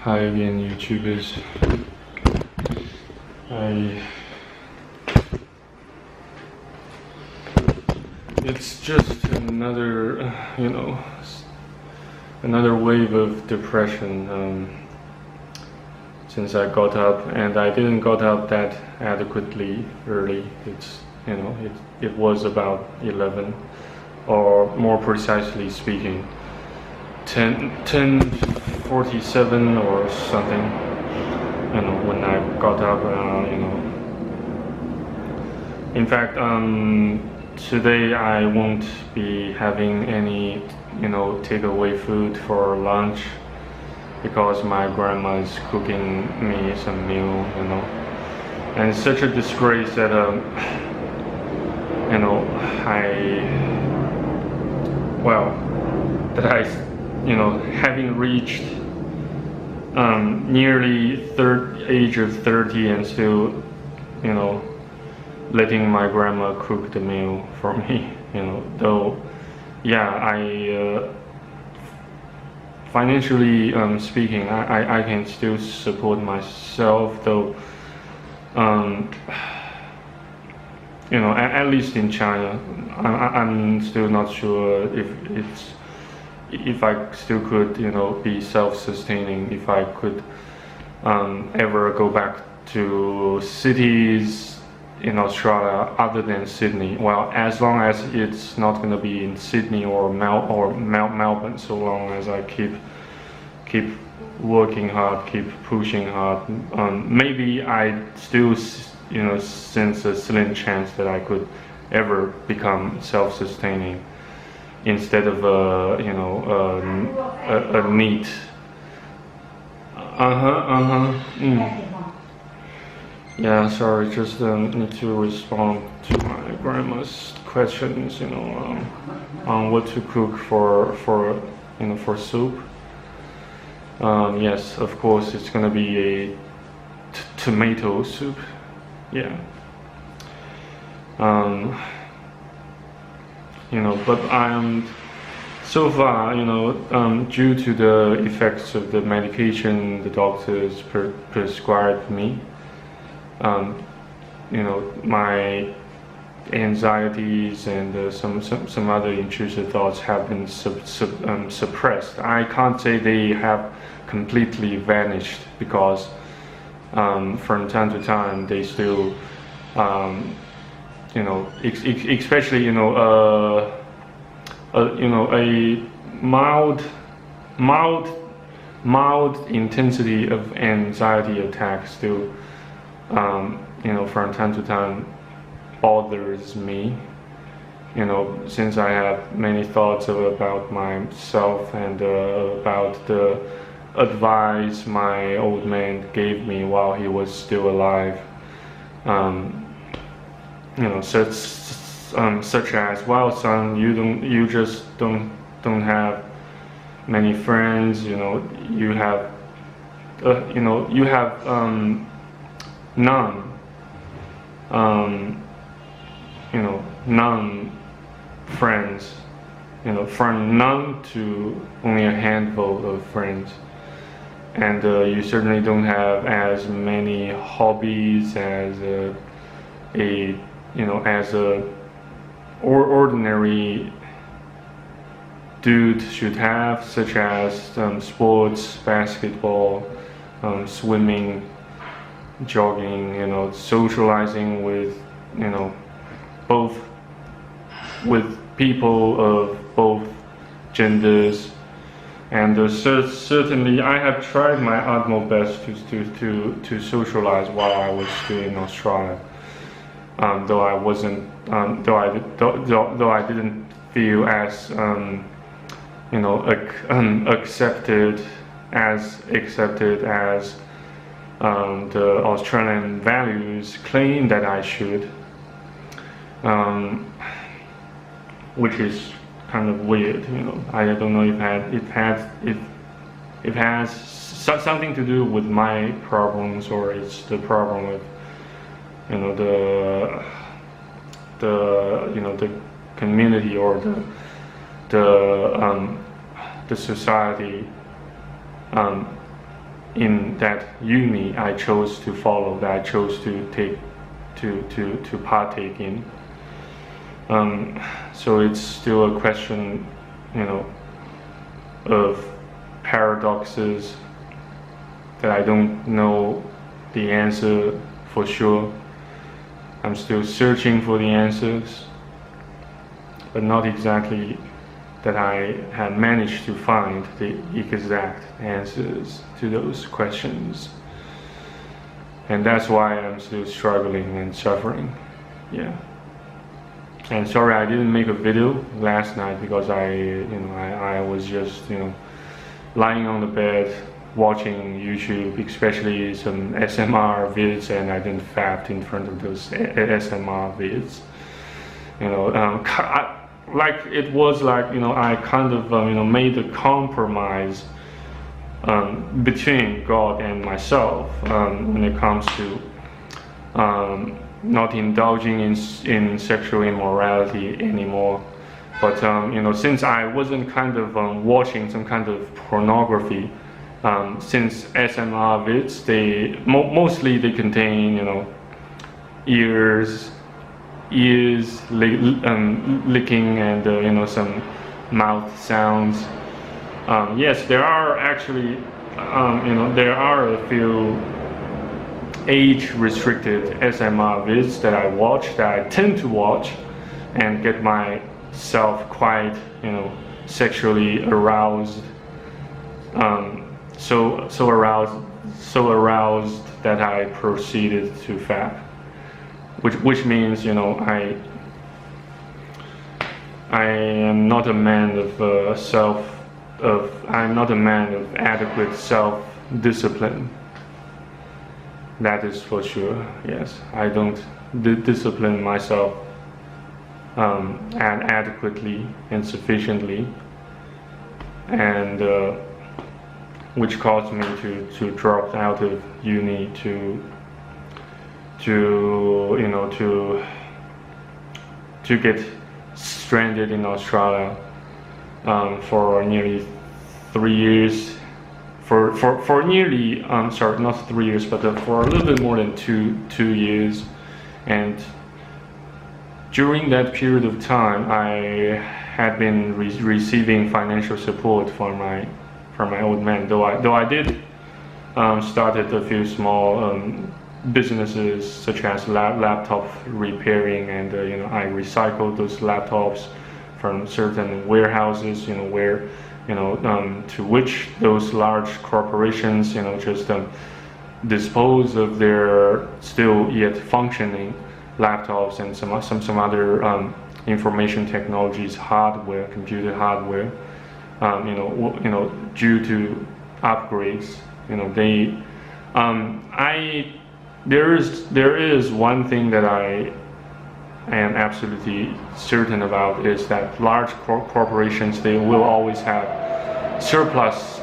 Hi again, YouTubers. It's just another, another wave of depression since I got up, and I didn't got up that adequately early. It was about 11, or more precisely speaking, 10:47 or something. When I got up, In fact, today I won't be having any, takeaway food for lunch because my grandma is cooking me some meal, And it's such a disgrace that, having reached nearly age of 30 and still, letting my grandma cook the meal for me, though, financially speaking, I can still support myself, though, at least in China, I'm still not sure if I still could, be self-sustaining, if I could ever go back to cities in Australia other than Sydney. Well, as long as it's not going to be in Sydney or Melbourne, so long as I keep working hard, keep pushing hard, maybe I still, sense a slim chance that I could ever become self-sustaining instead of a neat. Yeah, sorry, just need to respond to my grandma's questions, on what to cook for soup. Yes, of course, it's gonna be a tomato soup. Yeah. But I'm so far, due to the effects of the medication the doctors prescribed me, my anxieties and some other intrusive thoughts have been suppressed. I can't say they have completely vanished because from time to time they still, especially a mild intensity of anxiety attack still, from time to time bothers me, since I have many thoughts about myself and about the advice my old man gave me while he was still alive. Such as, well, son, you just don't have many friends, you have none, none friends, from none to only a handful of friends, and you certainly don't have as many hobbies as as a ordinary dude should have, such as sports, basketball, swimming, jogging, socializing with, both with people of both genders, and certainly I have tried my utmost best to socialize while I was still in Australia. Though I wasn't, though I didn't feel as, accepted as the Australian values claim that I should, which is kind of weird. I don't know if it has something to do with my problems, or it's the problem of the community, or the society in that uni I chose to follow, that I chose to take to partake in. So it's still a question, of paradoxes that I don't know the answer for sure. I'm still searching for the answers, but not exactly that I had managed to find the exact answers to those questions. And that's why I'm still struggling and suffering. Yeah. And sorry I didn't make a video last night because I was just, lying on the bed watching YouTube, especially some SMR vids, and I didn't fap in front of those SMR vids. Like it was like, I kind of made a compromise between God and myself when it comes to not indulging in sexual immorality anymore. But since I wasn't kind of watching some kind of pornography, since SMR vids, they mostly they contain ears licking and some mouth sounds. Yes, there are actually there are a few age-restricted SMR vids that I watch, that I tend to watch, and get myself quite sexually aroused. So aroused that I proceeded to fap. Which means I am not a man I'm not a man of adequate self-discipline. That is for sure. Yes, I don't discipline myself adequately and sufficiently, and which caused me to drop out of uni to get stranded in Australia for nearly 3 years. For nearly sorry, not 3 years, but for a little bit more than two years. And during that period of time, I had been receiving financial support from my old man. Though I did started a few small businesses, such as laptop repairing, and I recycled those laptops from certain warehouses, where to which those large corporations just dispose of their still yet functioning laptops and some other information technologies hardware, computer hardware, due to upgrades. There is one thing that I am absolutely certain about, is that large corporations, they will always have surplus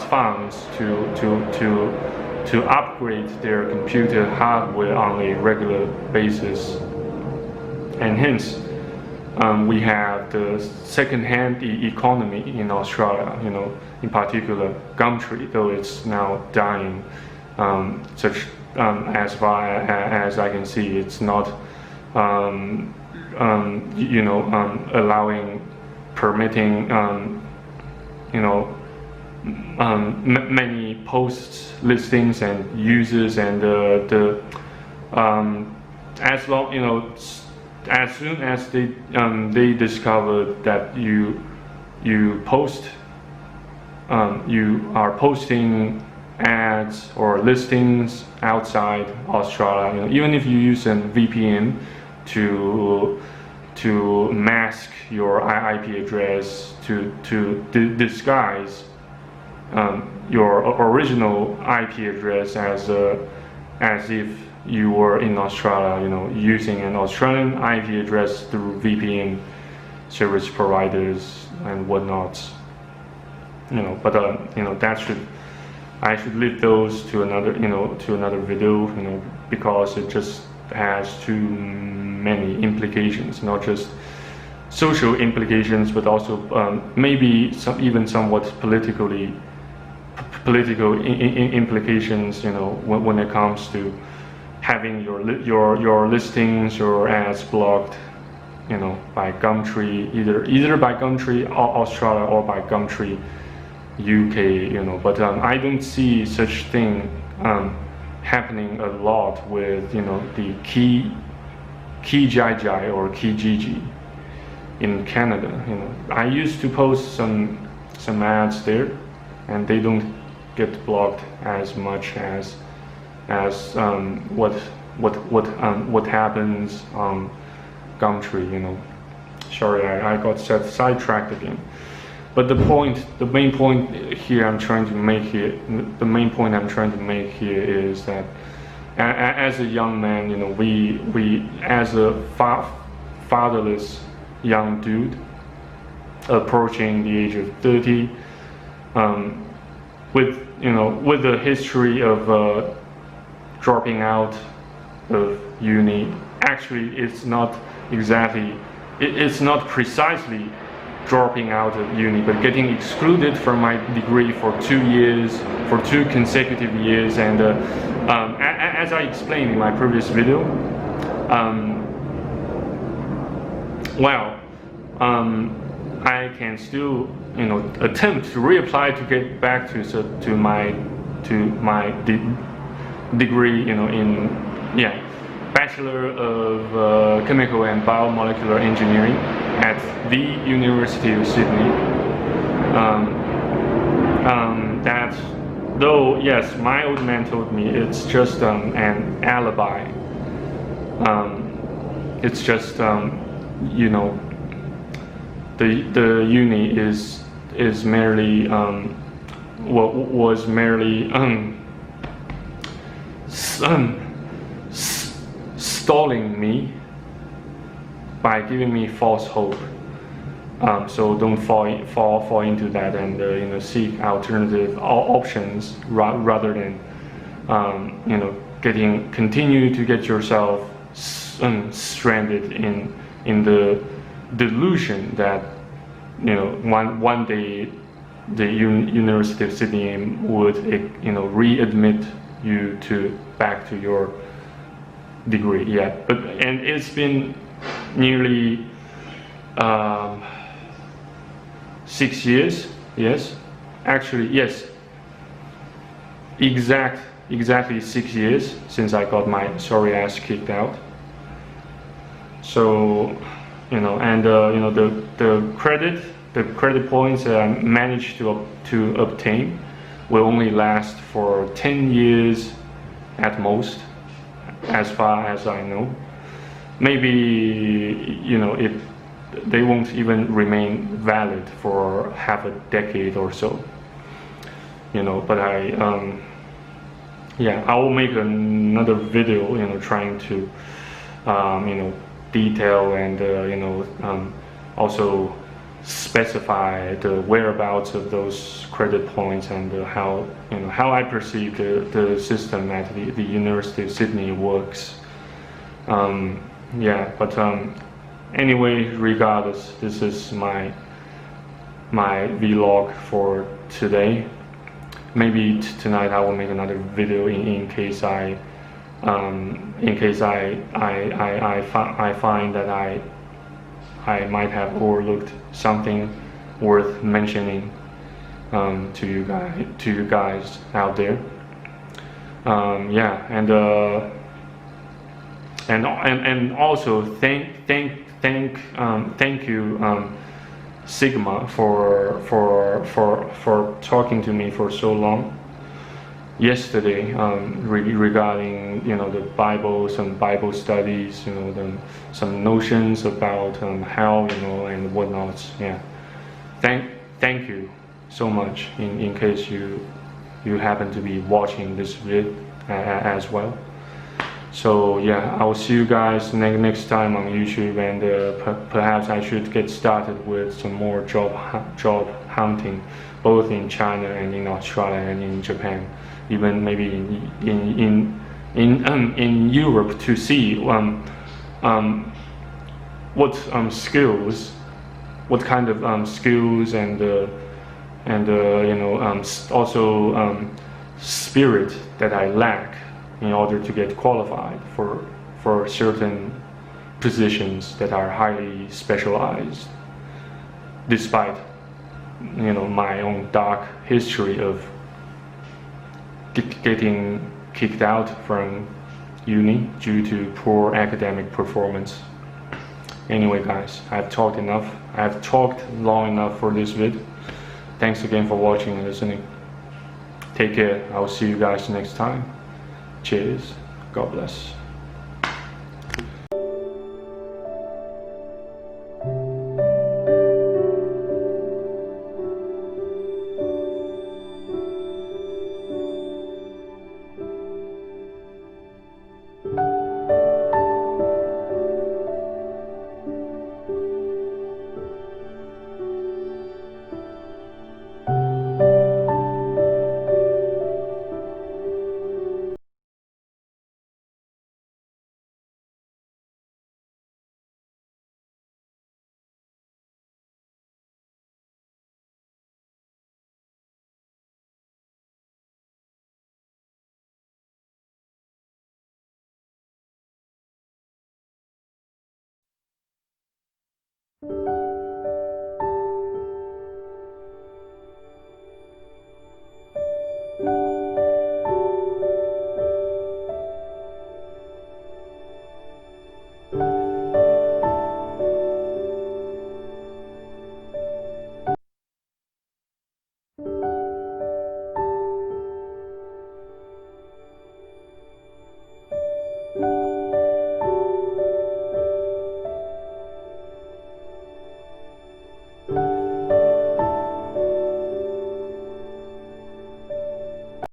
funds to upgrade their computer hardware on a regular basis, and hence we have the second-hand economy in Australia. In particular Gumtree, though it's now dying. As far as I can see, it's not permitting many posts, listings, and users, and as soon as they discovered that you are posting ads or listings outside Australia, even if you use a VPN to mask your IP address, to disguise your original IP address as if you were in Australia, using an Australian IP address through VPN service providers and whatnot. But I should leave those to another video, because it just has too many implications, not just social implications, but also maybe even somewhat political implications, when it comes to having your listings, your ads blocked, by Gumtree, either by Gumtree Australia or by Gumtree UK, but I don't see such thing happening a lot with the Kijiji or Kijiji in Canada. I used to post some ads there, and they don't get blocked as much as what happens on Gumtree. Sorry, I got sidetracked again. But the main point I'm trying to make here is that as a young man, we as a fatherless young dude approaching the age of 30, with the history of dropping out of uni. Actually, it's not precisely dropping out of uni, but getting excluded from my degree for 2 consecutive years. And as I explained in my previous video, I can still attempt to reapply to get back to my degree in Bachelor of Chemical and Biomolecular Engineering at the University of Sydney. That, though, yes, my old man told me it's just an alibi. It's just the uni is merely was merely stalling me by giving me false hope. So don't fall into that, and seek alternative options rather than continue to get yourself stranded in the delusion that one day the University of Sydney would readmit you back to your degree. And it's been nearly 6 years. Yes, actually, yes, exactly 6 years since I got my sorry ass kicked out. So the credit points that I managed to obtain will only last for 10 years at most, as far as I know. Maybe they won't even remain valid for half a decade or so. But I will make another video trying to detail and also specify the whereabouts of those credit points and how I perceive the system at the University of Sydney works. Anyway, regardless, this is my vlog for today. Maybe tonight I will make another video in case I find that I might have overlooked something worth mentioning to you guys out there. And also thank you Sigma for talking to me for so long yesterday regarding the Bible, some Bible studies, some notions about hell, and whatnot. Thank you so much in case you happen to be watching this vid as well. So I will see you guys next time on YouTube, and perhaps I should get started with some more job hunting, both in China and in Australia and in Japan, even maybe in Europe, to see what skills, what kind of skills and and also spirit that I lack in order to get qualified for certain positions that are highly specialized, despite my own dark history of getting kicked out from uni due to poor academic performance. Anyway, guys, I've talked enough. I've talked long enough for this vid. Thanks again for watching and listening. Take care. I'll see you guys next time. Cheers. God bless.